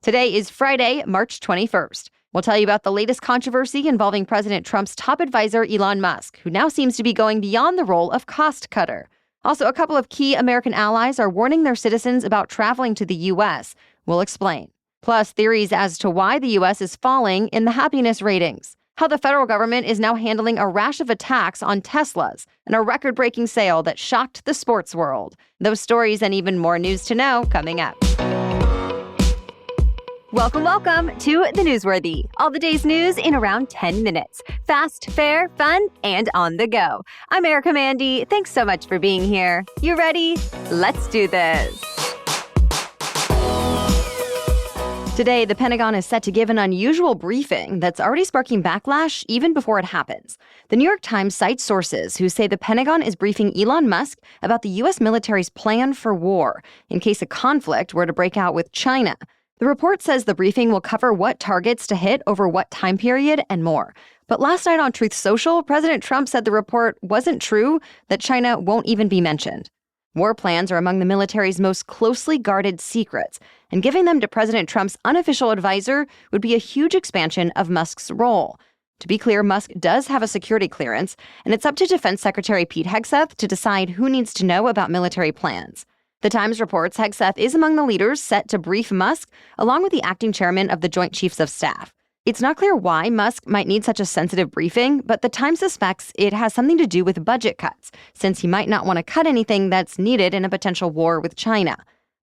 Today is Friday, March 21st. We'll tell you about the latest controversy involving President Trump's top advisor, Elon Musk, who now seems to be going beyond the role of cost cutter. Also, a couple of key American allies are warning their citizens about traveling to the U.S. We'll explain. Plus, theories as to why the U.S. is falling in the happiness ratings. How the federal government is now handling a rash of attacks on Teslas and a record-breaking sale that shocked the sports world. Those stories and even more news to know coming up. Welcome to The Newsworthy. All the day's news in around 10 minutes. Fast, fair, fun, and on the go. I'm Erica Mandy. Thanks so much for being here. You ready? Let's do this. Today, the Pentagon is set to give an unusual briefing that's already sparking backlash even before it happens. The New York Times cites sources who say the Pentagon is briefing Elon Musk about the U.S. military's plan for war in case a conflict were to break out with China. The report says the briefing will cover what targets to hit over what time period and more. But last night on Truth Social, President Trump said the report wasn't true, that China won't even be mentioned. War plans are among the military's most closely guarded secrets, and giving them to President Trump's unofficial advisor would be a huge expansion of Musk's role. To be clear, Musk does have a security clearance, and it's up to Defense Secretary Pete Hegseth to decide who needs to know about military plans. The Times reports Hegseth is among the leaders set to brief Musk, along with the acting chairman of the Joint Chiefs of Staff. It's not clear why Musk might need such a sensitive briefing, but the Times suspects it has something to do with budget cuts, since he might not want to cut anything that's needed in a potential war with China.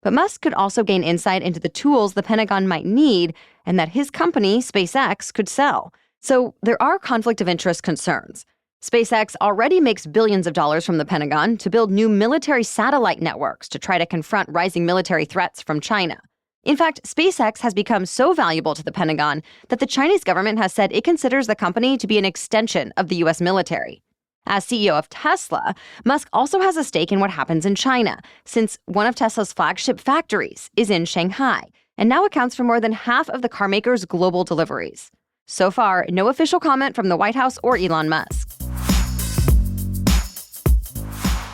But Musk could also gain insight into the tools the Pentagon might need and that his company, SpaceX, could sell. So there are conflict of interest concerns. SpaceX already makes billions of dollars from the Pentagon to build new military satellite networks to try to confront rising military threats from China. In fact, SpaceX has become so valuable to the Pentagon that the Chinese government has said it considers the company to be an extension of the U.S. military. As CEO of Tesla, Musk also has a stake in what happens in China, since one of Tesla's flagship factories is in Shanghai and now accounts for more than half of the carmaker's global deliveries. So far, no official comment from the White House or Elon Musk.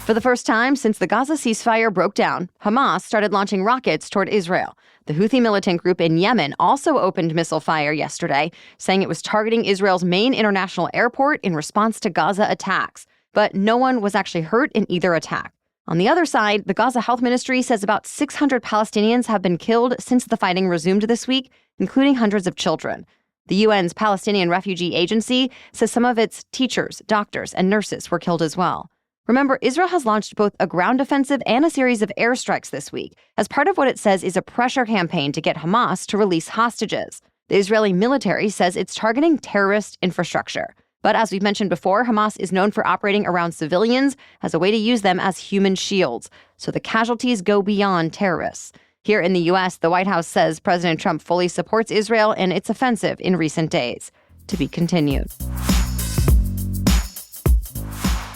For the first time since the Gaza ceasefire broke down, Hamas started launching rockets toward Israel. The Houthi militant group in Yemen also opened missile fire yesterday, saying it was targeting Israel's main international airport in response to Gaza attacks. But no one was actually hurt in either attack. On the other side, the Gaza Health Ministry says about 600 Palestinians have been killed since the fighting resumed this week, including hundreds of children. The UN's Palestinian Refugee Agency says some of its teachers, doctors, and nurses were killed as well. Remember, Israel has launched both a ground offensive and a series of airstrikes this week as part of what it says is a pressure campaign to get Hamas to release hostages. The Israeli military says it's targeting terrorist infrastructure. But as we've mentioned before, Hamas is known for operating around civilians as a way to use them as human shields, so the casualties go beyond terrorists. Here in the U.S., the White House says President Trump fully supports Israel and its offensive in recent days. To be continued.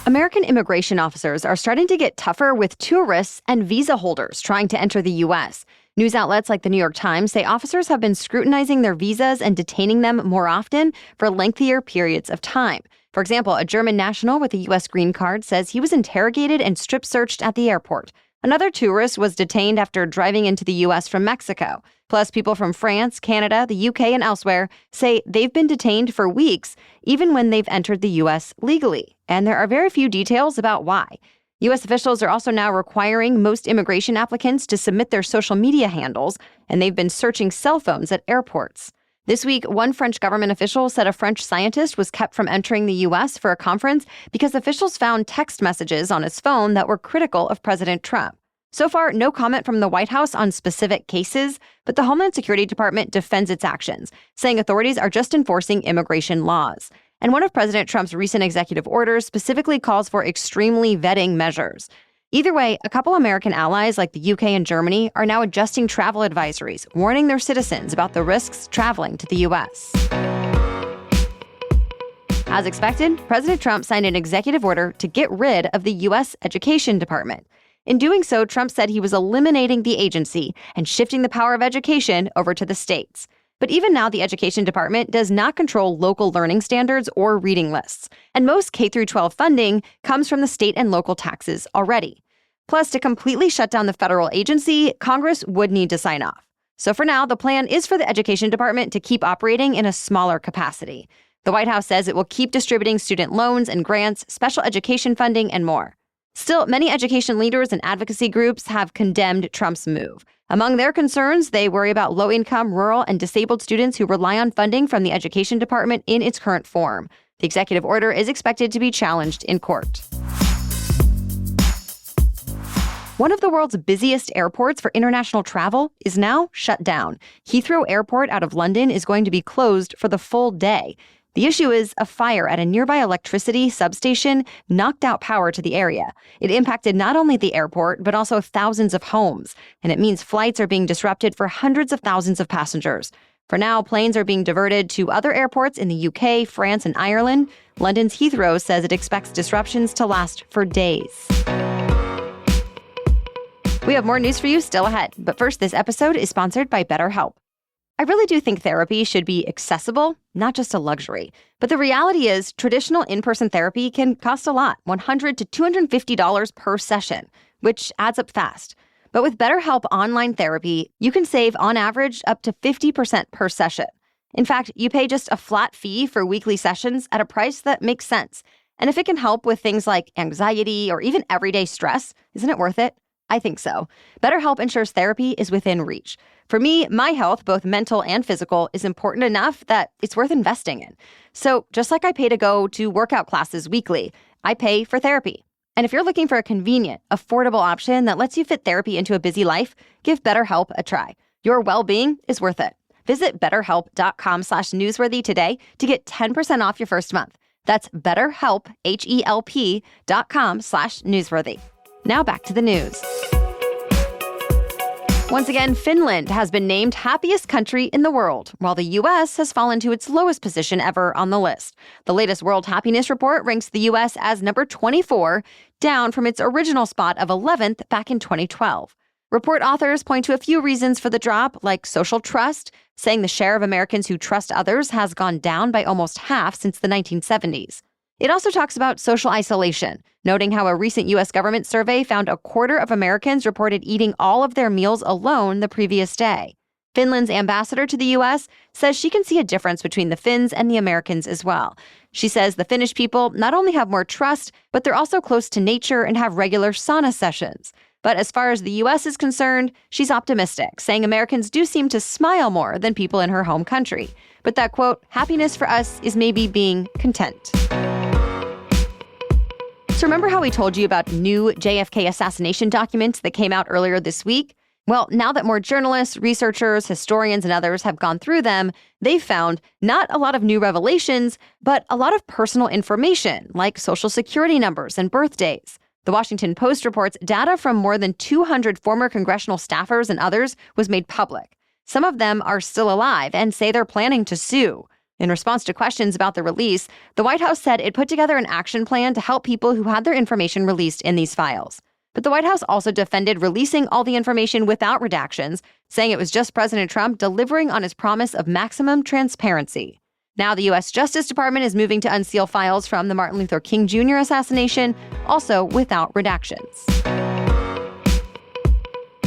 American immigration officers are starting to get tougher with tourists and visa holders trying to enter the U.S. News outlets like the New York Times say officers have been scrutinizing their visas and detaining them more often for lengthier periods of time. For example, a German national with a U.S. green card says he was interrogated and strip-searched at the airport. Another tourist was detained after driving into the U.S. from Mexico. Plus, people from France, Canada, the U.K., and elsewhere say they've been detained for weeks, even when they've entered the U.S. legally. And there are very few details about why. U.S. officials are also now requiring most immigration applicants to submit their social media handles, and they've been searching cell phones at airports. This week, one French government official said a French scientist was kept from entering the U.S. for a conference because officials found text messages on his phone that were critical of President Trump. So far, no comment from the White House on specific cases, but the Homeland Security Department defends its actions, saying authorities are just enforcing immigration laws. And one of President Trump's recent executive orders specifically calls for extremely vetting measures. Either way, a couple American allies like the UK and Germany are now adjusting travel advisories, warning their citizens about the risks traveling to the U.S. As expected, President Trump signed an executive order to get rid of the U.S. Education Department. In doing so, Trump said he was eliminating the agency and shifting the power of education over to the states. But even now, the Education Department does not control local learning standards or reading lists, and most K-12 funding comes from the state and local taxes already. Plus, to completely shut down the federal agency, Congress would need to sign off. So for now, the plan is for the Education Department to keep operating in a smaller capacity. The White House says it will keep distributing student loans and grants, special education funding, and more. Still, many education leaders and advocacy groups have condemned Trump's move. Among their concerns, they worry about low-income, rural, and disabled students who rely on funding from the Education Department in its current form. The executive order is expected to be challenged in court. One of the world's busiest airports for international travel is now shut down. Heathrow Airport out of London is going to be closed for the full day. The issue is a fire at a nearby electricity substation knocked out power to the area. It impacted not only the airport, but also thousands of homes. And it means flights are being disrupted for hundreds of thousands of passengers. For now, planes are being diverted to other airports in the UK, France, and Ireland. London's Heathrow says it expects disruptions to last for days. We have more news for you still ahead. But first, this episode is sponsored by BetterHelp. I really do think therapy should be accessible, not just a luxury. But the reality is, traditional in-person therapy can cost a lot, $100 to $250 per session, which adds up fast. But with BetterHelp online therapy, you can save, on average, up to 50% per session. In fact, you pay just a flat fee for weekly sessions at a price that makes sense. And if it can help with things like anxiety or even everyday stress, isn't it worth it? I think so. BetterHelp ensures therapy is within reach. For me, my health, both mental and physical, is important enough that it's worth investing in. So just like I pay to go to workout classes weekly, I pay for therapy. And if you're looking for a convenient, affordable option that lets you fit therapy into a busy life, give BetterHelp a try. Your well-being is worth it. Visit betterhelp.com/newsworthy today to get 10% off your first month. That's BetterHelp, HELP.com/newsworthy. Now back to the news. Once again, Finland has been named happiest country in the world, while the U.S. has fallen to its lowest position ever on the list. The latest World Happiness Report ranks the U.S. as number 24, down from its original spot of 11th back in 2012. Report authors point to a few reasons for the drop, like social trust, saying the share of Americans who trust others has gone down by almost half since the 1970s. It also talks about social isolation, noting how a recent U.S. government survey found a quarter of Americans reported eating all of their meals alone the previous day. Finland's ambassador to the U.S. says she can see a difference between the Finns and the Americans as well. She says the Finnish people not only have more trust, but they're also close to nature and have regular sauna sessions. But as far as the U.S. is concerned, she's optimistic, saying Americans do seem to smile more than people in her home country. But that, quote, happiness for us is maybe being content. So remember how we told you about new JFK assassination documents that came out earlier this week? Well, now that more journalists, researchers, historians, and others have gone through them, they've found not a lot of new revelations, but a lot of personal information, like social security numbers and birthdays. The Washington Post reports data from more than 200 former congressional staffers and others was made public. Some of them are still alive and say they're planning to sue. In response to questions about the release, the White House said it put together an action plan to help people who had their information released in these files. But the White House also defended releasing all the information without redactions, saying it was just President Trump delivering on his promise of maximum transparency. Now the U.S. Justice Department is moving to unseal files from the Martin Luther King Jr. assassination, also without redactions.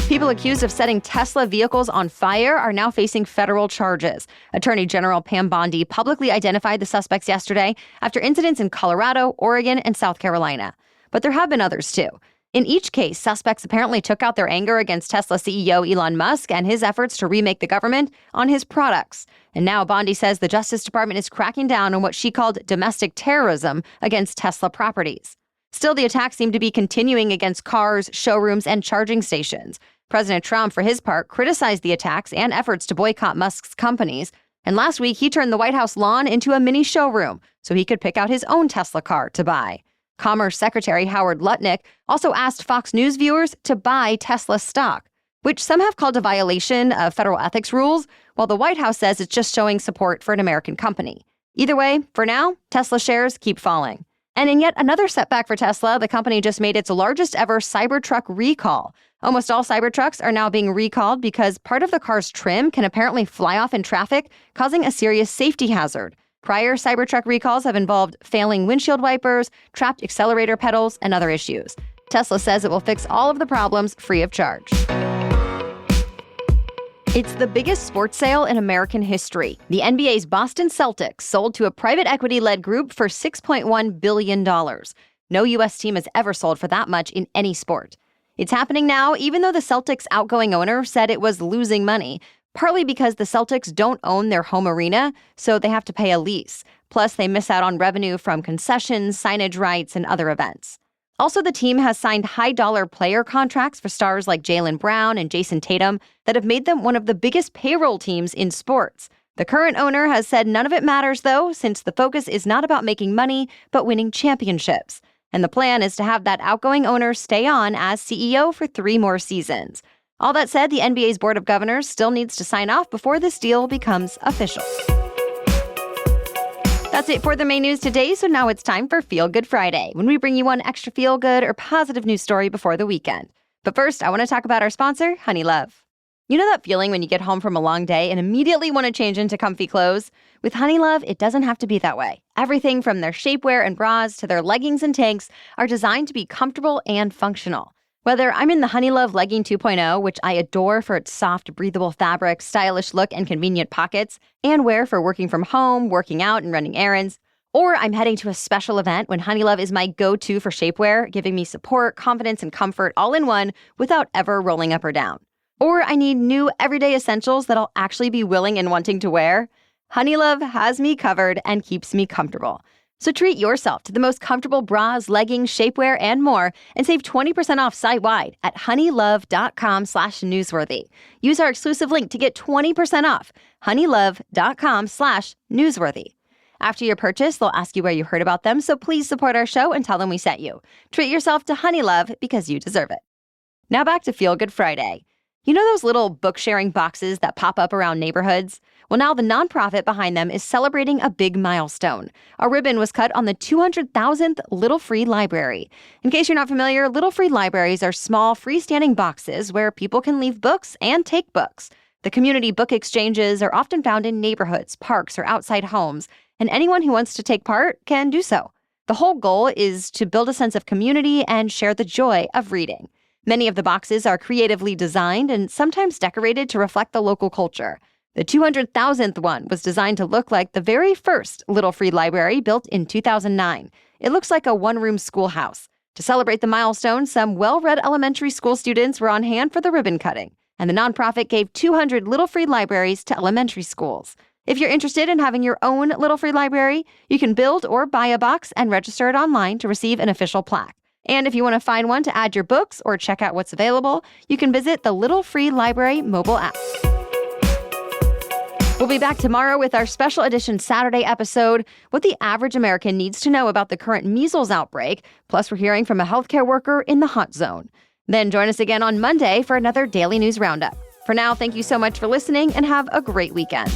People accused of setting Tesla vehicles on fire are now facing federal charges. Attorney General Pam Bondi publicly identified the suspects yesterday after incidents in Colorado, Oregon, and South Carolina. But there have been others too. In each case, suspects apparently took out their anger against Tesla CEO Elon Musk and his efforts to remake the government on his products. And now Bondi says the Justice Department is cracking down on what she called domestic terrorism against Tesla properties. Still, the attacks seem to be continuing against cars, showrooms, and charging stations. President Trump, for his part, criticized the attacks and efforts to boycott Musk's companies. And last week, he turned the White House lawn into a mini showroom so he could pick out his own Tesla car to buy. Commerce Secretary Howard Lutnick also asked Fox News viewers to buy Tesla stock, which some have called a violation of federal ethics rules, while the White House says it's just showing support for an American company. Either way, for now, Tesla shares keep falling. And in yet another setback for Tesla, the company just made its largest ever Cybertruck recall. Almost all Cybertrucks are now being recalled because part of the car's trim can apparently fly off in traffic, causing a serious safety hazard. Prior Cybertruck recalls have involved failing windshield wipers, trapped accelerator pedals, and other issues. Tesla says it will fix all of the problems free of charge. It's the biggest sports sale in American history. The NBA's Boston Celtics sold to a private equity-led group for $6.1 billion. No U.S. team has ever sold for that much in any sport. It's happening now, even though the Celtics' outgoing owner said it was losing money, partly because the Celtics don't own their home arena, so they have to pay a lease. Plus, they miss out on revenue from concessions, signage rights, and other events. Also, the team has signed high-dollar player contracts for stars like Jaylen Brown and Jason Tatum that have made them one of the biggest payroll teams in sports. The current owner has said none of it matters, though, since the focus is not about making money, but winning championships. And the plan is to have that outgoing owner stay on as CEO for 3 more seasons. All that said, the NBA's Board of Governors still needs to sign off before this deal becomes official. That's it for the main news today, so now it's time for Feel Good Friday, when we bring you one extra feel-good or positive news story before the weekend. But first, I want to talk about our sponsor, Honeylove. You know that feeling when you get home from a long day and immediately want to change into comfy clothes? With Honeylove, it doesn't have to be that way. Everything from their shapewear and bras to their leggings and tanks are designed to be comfortable and functional. Whether I'm in the Honeylove Legging 2.0, which I adore for its soft, breathable fabric, stylish look, and convenient pockets, and wear for working from home, working out, and running errands, or I'm heading to a special event when Honeylove is my go-to for shapewear, giving me support, confidence, and comfort all in one without ever rolling up or down. Or I need new everyday essentials that I'll actually be willing and wanting to wear. Honeylove has me covered and keeps me comfortable. So treat yourself to the most comfortable bras, leggings, shapewear, and more, and save 20% off site-wide at honeylove.com/newsworthy. Use our exclusive link to get 20% off, honeylove.com/newsworthy. After your purchase, they'll ask you where you heard about them, so please support our show and tell them we sent you. Treat yourself to Honeylove because you deserve it. Now back to Feel Good Friday. You know those little book-sharing boxes that pop up around neighborhoods? Well, now the nonprofit behind them is celebrating a big milestone. A ribbon was cut on the 200,000th Little Free Library. In case you're not familiar, Little Free Libraries are small, freestanding boxes where people can leave books and take books. The community book exchanges are often found in neighborhoods, parks, or outside homes, and anyone who wants to take part can do so. The whole goal is to build a sense of community and share the joy of reading. Many of the boxes are creatively designed and sometimes decorated to reflect the local culture. The 200,000th one was designed to look like the very first Little Free Library built in 2009. It looks like a one-room schoolhouse. To celebrate the milestone, some well-read elementary school students were on hand for the ribbon cutting, and the nonprofit gave 200 Little Free Libraries to elementary schools. If you're interested in having your own Little Free Library, you can build or buy a box and register it online to receive an official plaque. And if you want to find one to add your books or check out what's available, you can visit the Little Free Library mobile app. We'll be back tomorrow with our special edition Saturday episode, what the average American needs to know about the current measles outbreak, plus we're hearing from a healthcare worker in the hot zone. Then join us again on Monday for another Daily News Roundup. For now, thank you so much for listening and have a great weekend.